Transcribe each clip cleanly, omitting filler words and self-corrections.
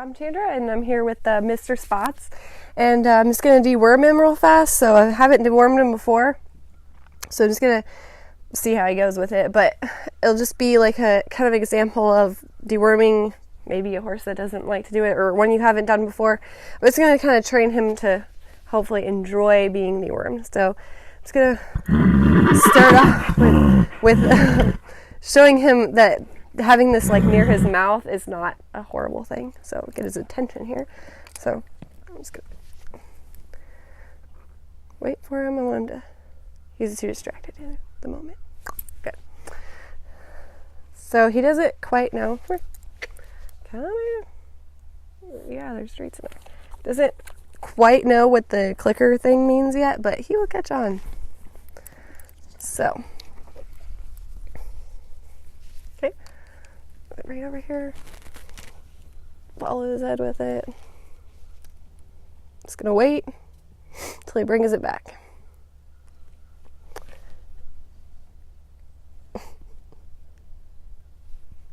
I'm Chandra, and I'm here with Mr. Spots, and I'm just going to deworm him real fast. So I haven't dewormed him before, so I'm just going to see how he goes with it, but it'll just be like a kind of example of deworming maybe a horse that doesn't like to do it, or one you haven't done before, but it's going to kind of train him to hopefully enjoy being dewormed. So I'm just going to start off with showing him that having this like near his mouth is not a horrible thing. So get his attention here. So I'm just gonna wait for him. I want him to, he's too distracted at the moment. Good. So he doesn't quite know. Come on. Yeah, there's streets in there. Doesn't quite know what the clicker thing means yet, but he will catch on. So okay. Right over here. Follow his head with it. Just gonna wait until he brings it back.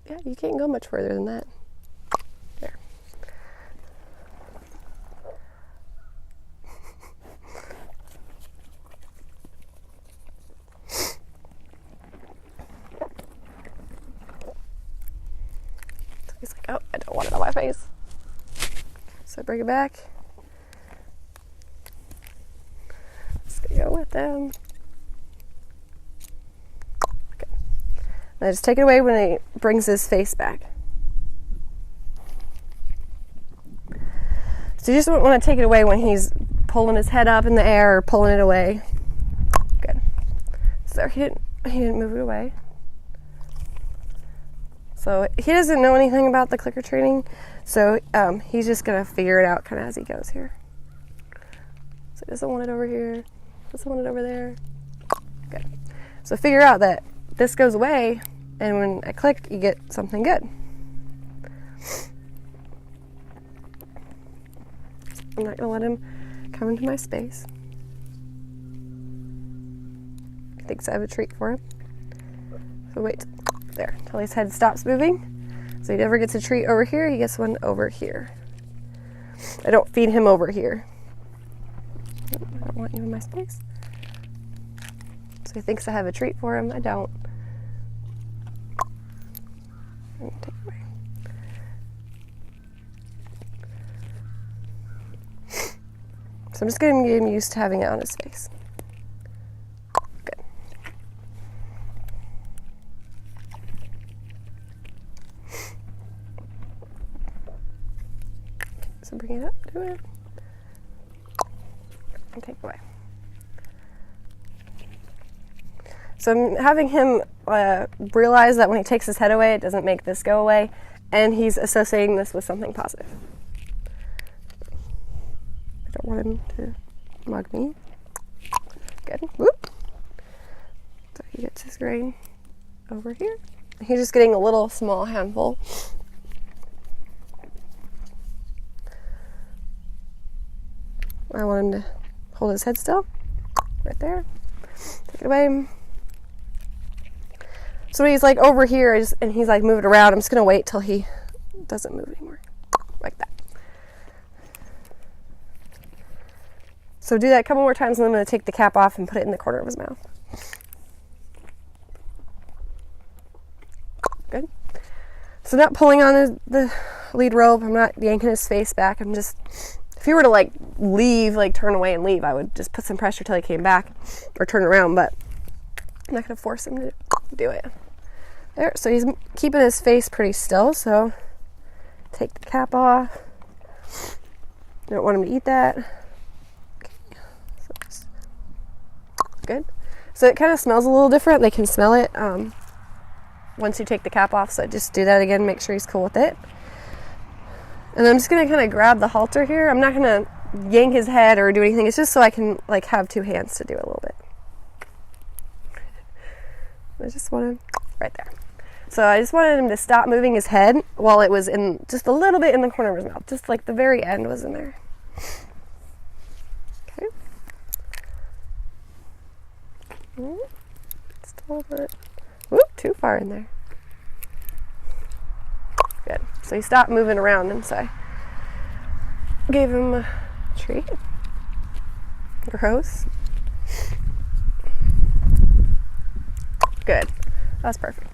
Yeah, you can't go much further than that. There. He's like, oh, I don't want it on my face. So bring it back. Just gonna go with them. Okay. Now just take it away when he brings his face back. So you just want to take it away when he's pulling his head up in the air or pulling it away. Good. So he didn't move it away. So he doesn't know anything about the clicker training, so he's just going to figure it out kind of as he goes here. So he doesn't want it over here, doesn't want it over there. Good. So figure out that this goes away, and when I click, you get something good. I'm not going to let him come into my space. He thinks I have a treat for him. So wait. There, until his head stops moving. So he never gets a treat over here, he gets one over here. I don't feed him over here. I don't want you in my space. So he thinks I have a treat for him. I don't. I'm gonna take it away. So I'm just getting him used to having it on his face. Good. So bring it up to it and take it away. So I'm having him realize that when he takes his head away, it doesn't make this go away, and he's associating this with something positive. I don't want him to mug me. Good. Whoop. So he gets his grain over here. He's just getting a little small handful. I want him to hold his head still, right there. Take it away. So when he's like over here, and he's like moving around, I'm just gonna wait till he doesn't move anymore, like that. So do that a couple more times, and then I'm gonna take the cap off and put it in the corner of his mouth. Good. So not pulling on the lead rope. I'm not yanking his face back. I'm just. If he were to like leave, like turn away and leave, I would just put some pressure till he came back or turn around, but I'm not going to force him to do it. There, so he's keeping his face pretty still, so take the cap off. Don't want him to eat that. Okay. So good. So it kind of smells a little different. They can smell it once you take the cap off, so just do that again, make sure he's cool with it. And I'm just going to kind of grab the halter here. I'm not going to yank his head or do anything. It's just so I can like have two hands to do it a little bit. I just want to, right there. So I just wanted him to stop moving his head while it was in just a little bit in the corner of his mouth. Just like the very end was in there. Okay. Just a little bit. Whoop, too far in there. Good. So you stop moving around inside. Gave him a treat. Gross. Good. That's perfect.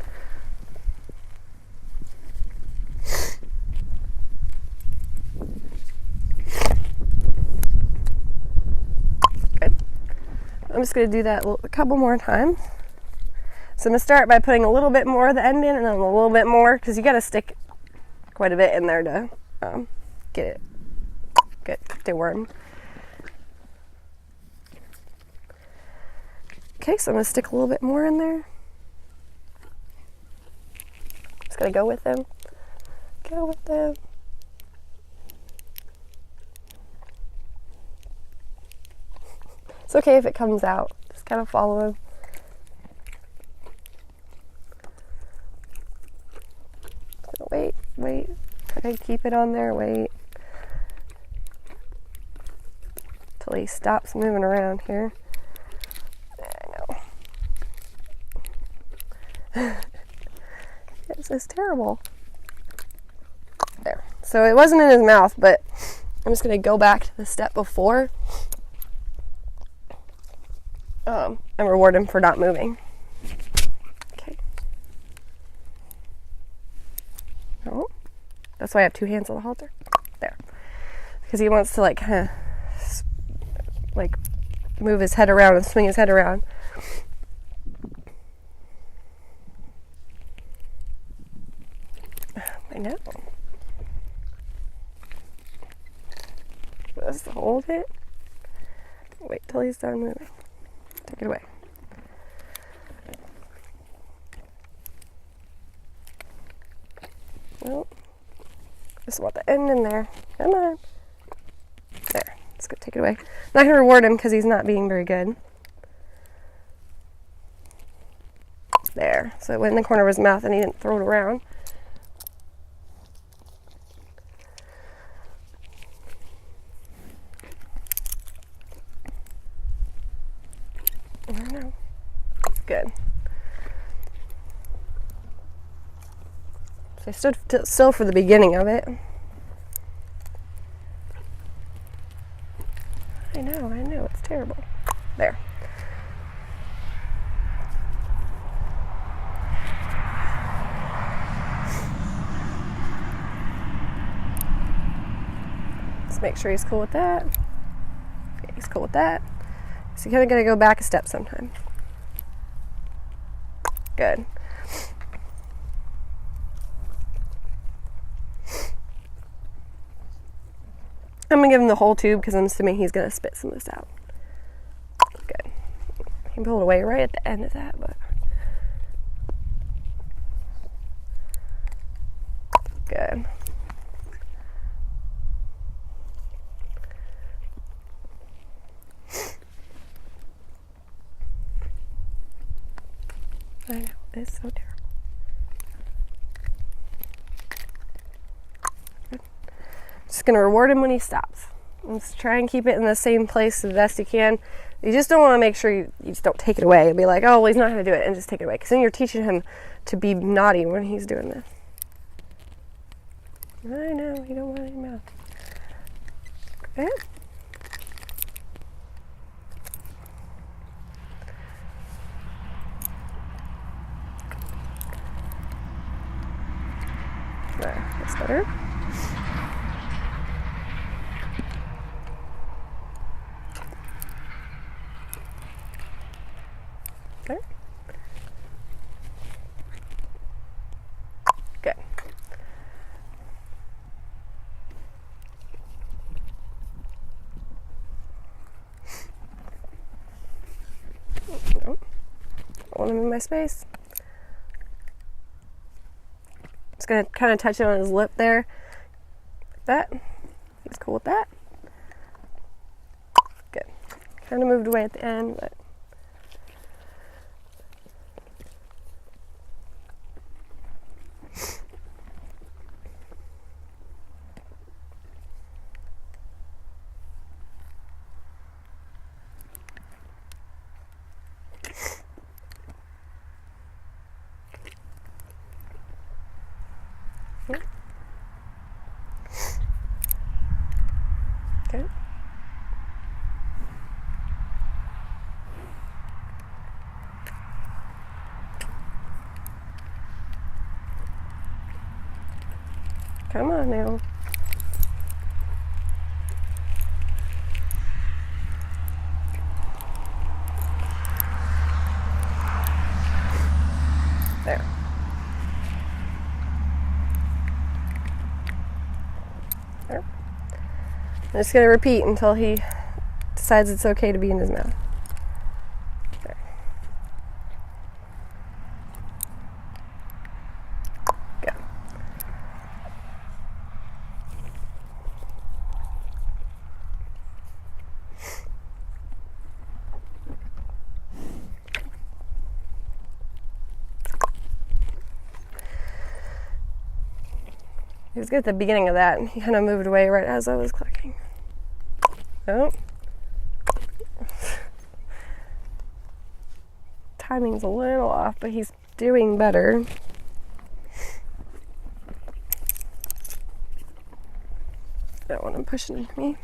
Good. I'm just going to do that a couple more times. So I'm going to start by putting a little bit more of the end in and then a little bit more, because you got to stick quite a bit in there to get deworm. Okay, so I'm going to stick a little bit more in there. Just going to go with them. Go with them. It's okay if it comes out. Just kind of follow him. Wait. Okay, keep it on there. Wait. Till he stops moving around here. This is terrible. There. So it wasn't in his mouth, but I'm just going to go back to the step before and reward him for not moving. Okay. Oh, that's why I have two hands on the halter. There. Because he wants to like kind of like move his head around and swing his head around. I know. Just hold it. Wait till he's done moving. Take it away. Nope. Just want the end in there. Come on. There. Let's go take it away. I'm not going to reward him because he's not being very good. There. So it went in the corner of his mouth and he didn't throw it around. I don't know. Good. So I stood still for the beginning of it. I know, it's terrible. There. Let's make sure he's cool with that. Okay, he's cool with that. So you're kind of going to go back a step sometime. Good. I'm going to give him the whole tube because I'm assuming he's going to spit some of this out. Good. He pulled away right at the end of that, but good. I know, it's so terrible. Just going to reward him when he stops. Let's try and keep it in the same place the best you can. You just don't want to make sure you just don't take it away and be like, oh, well, he's not going to do it, and just take it away. Because then you're teaching him to be naughty when he's doing this. I know, you don't want it in your mouth. Good. There, that's better. There. Good. No. I want him in my space. Just gonna kind of touch it on his lip there. Like that. He's cool with that. Good. Kind of moved away at the end, but Okay. Come on now. There. There. I'm just going to repeat until he decides it's okay to be in his mouth. There. Go. He was good at the beginning of that, and he kind of moved away right as I was clicking. Oh. Timing's a little off, but he's doing better. I don't want him pushing into me.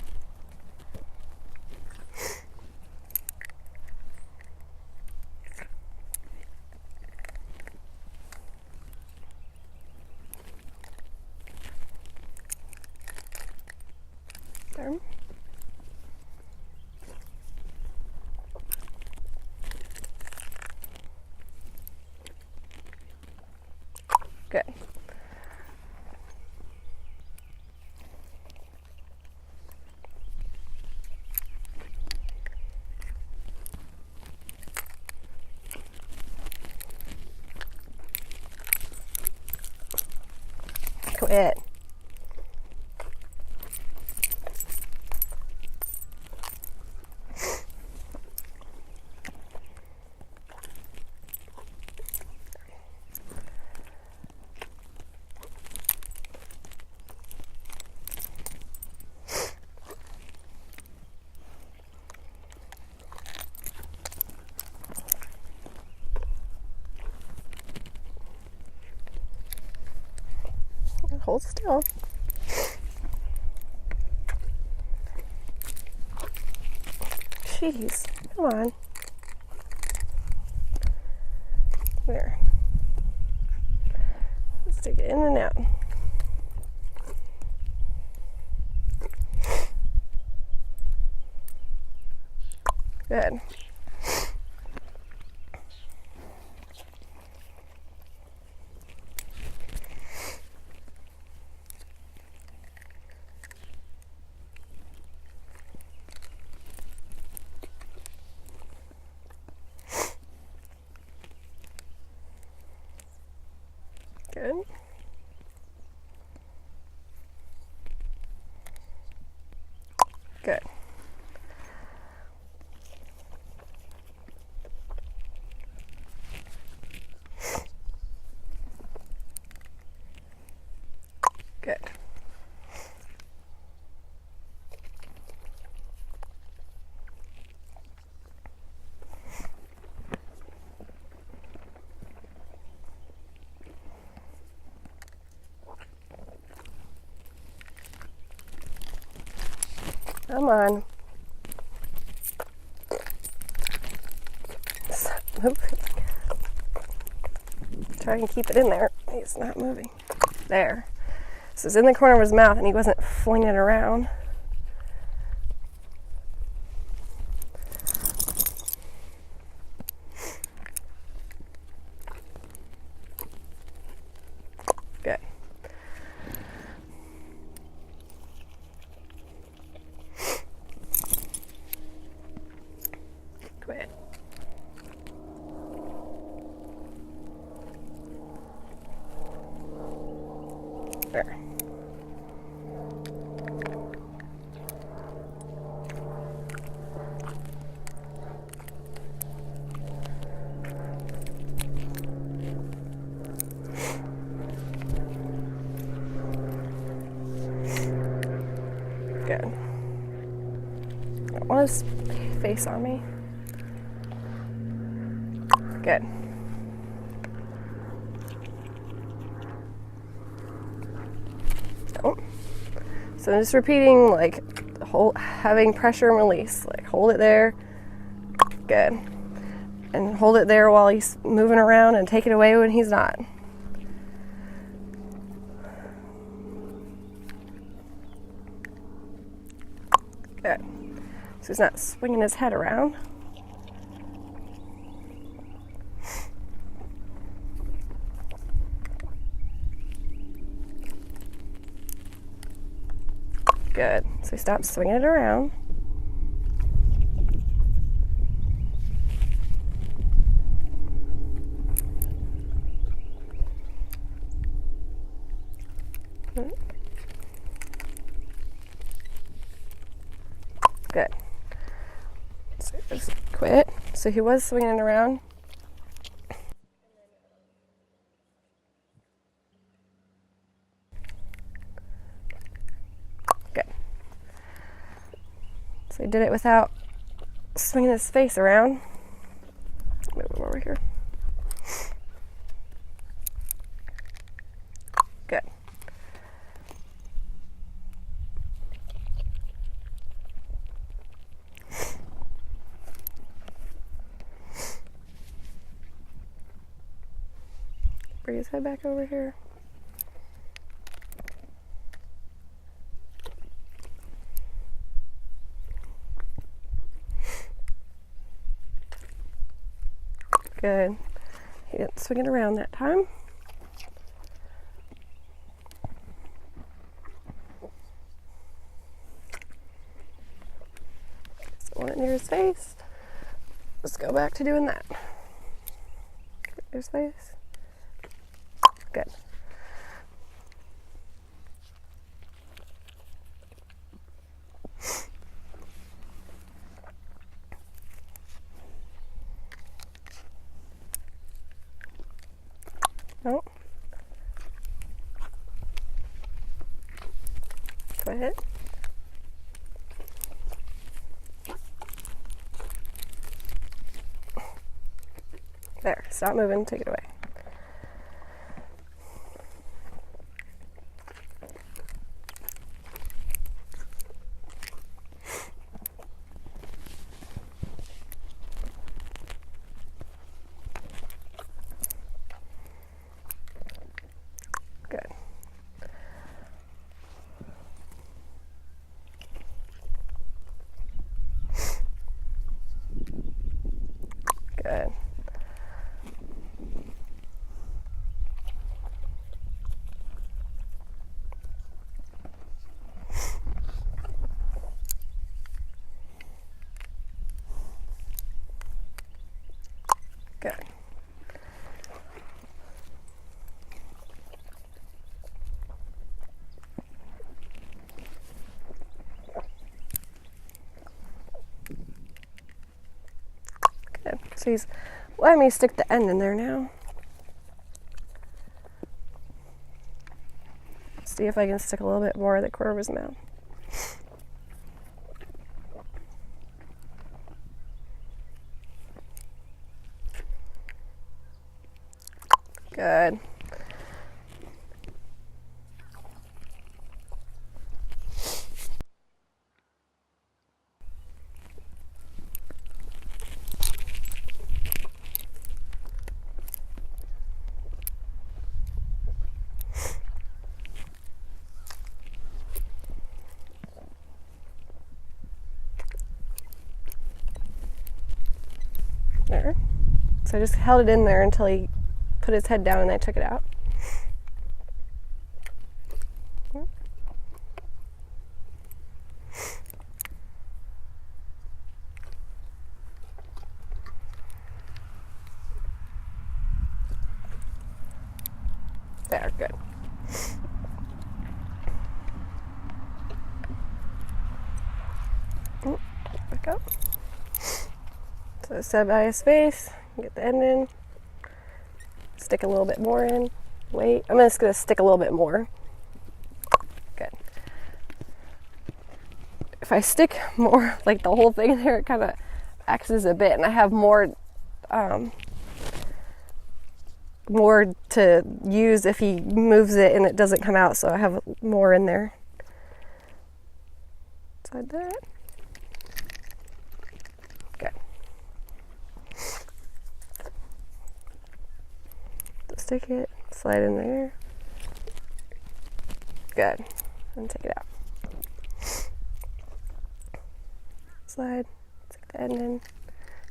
There. Good. Quit. Hold still. Jeez, come on. There. Let's take it in and out. Good. Good. Good. Good. Come on. Stop moving. Try and keep it in there. He's not moving. There. So it's in the corner of his mouth and he wasn't flinging it around. Good. Quit. There. Good. I don't want his face on me. Good. Oh. So I'm just repeating, like, having pressure and release. Like hold it there. Good. And hold it there while he's moving around and take it away when he's not. Good. So he's not swinging his head around. Good. So he stops swinging it around. Good. So just quit. So he was swinging it around. Good. So he did it without swinging his face around. Move him over here. Good. Bring his head back over here. Good. He didn't swing it around that time. So want it near his face. Let's go back to doing that. Near his face. Good. No. Go ahead. There. Stop moving. Take it away. Good. Good. Good. Good. So he's letting me stick the end in there now. See if I can stick a little bit more of the corner of his mouth. Good. There. So I just held it in there until he put his head down and I took it out. There, good. Back up. So set by his face, get the end in, stick a little bit more in, wait. I'm just going to stick a little bit more. Good. If I stick more, like the whole thing there, it kind of axes a bit, and I have more to use if he moves it and it doesn't come out, so I have more in there. Slide that. Good. Stick it, slide in there. Good. And take it out. Slide, stick the end in,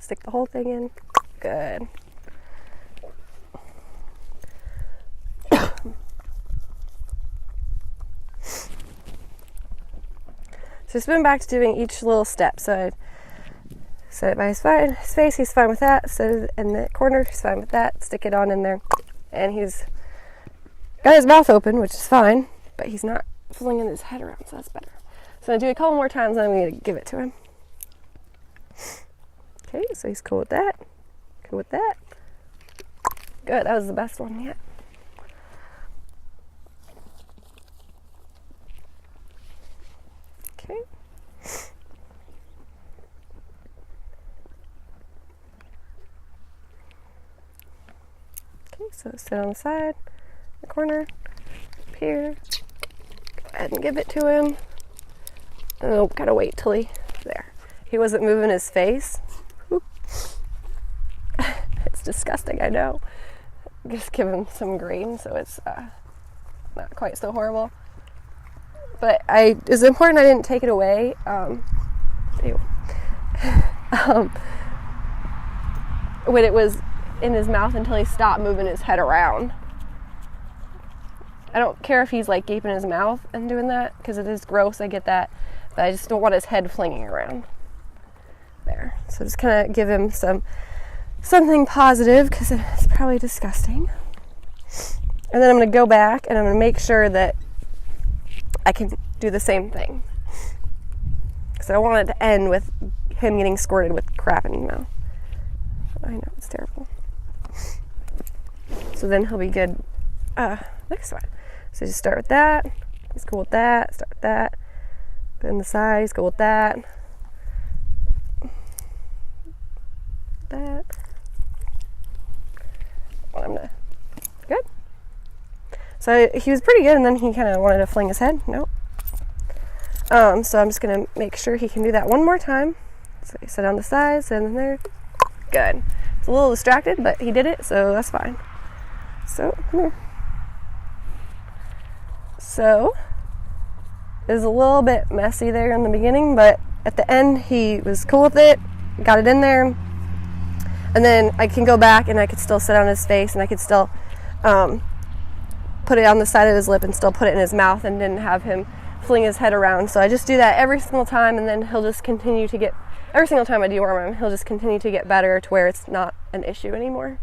stick the whole thing in. Good. So spin back to doing each little step. So I set it by his face, he's fine with that. Set it in the corner, he's fine with that. Stick it on in there. And he's got his mouth open, which is fine, but he's not flinging his head around, so that's better. So I'm going to do a couple more times, and then I'm going to give it to him. Okay, so he's cool with that. Cool with that. Good, that was the best one yet. Okay. Okay, so sit on the side, the corner, up here. Go ahead and give it to him. Oh, gotta wait till there. He wasn't moving his face. It's disgusting, I know. Just give him some green so it's not quite so horrible. But it's important I didn't take it away. When it was in his mouth until he stopped moving his head around. I don't care if he's like gaping his mouth and doing that, because it is gross, I get that. But I just don't want his head flinging around. There. So just kind of give him something positive, because it's probably disgusting. And then I'm going to go back and I'm going to make sure that I can do the same thing. Because I don't want it to end with him getting squirted with crap in his mouth. I know, it's terrible. So then he'll be good next one. So just start with that. He's cool with that. Start with that. Put in the side. He's cool with that. That. Good. So he was pretty good, and then he kind of wanted to fling his head. Nope. So I'm just going to make sure he can do that one more time. So he sit on the side, sit in there. Good. He's a little distracted, but he did it, so that's fine. So, come here. So, it was a little bit messy there in the beginning, but at the end he was cool with it, got it in there, and then I can go back and I could still sit on his face, and I could still put it on the side of his lip and still put it in his mouth, and didn't have him fling his head around. So I just do that every single time, and then he'll just continue to get, every single time I deworm him, he'll just continue to get better to where it's not an issue anymore.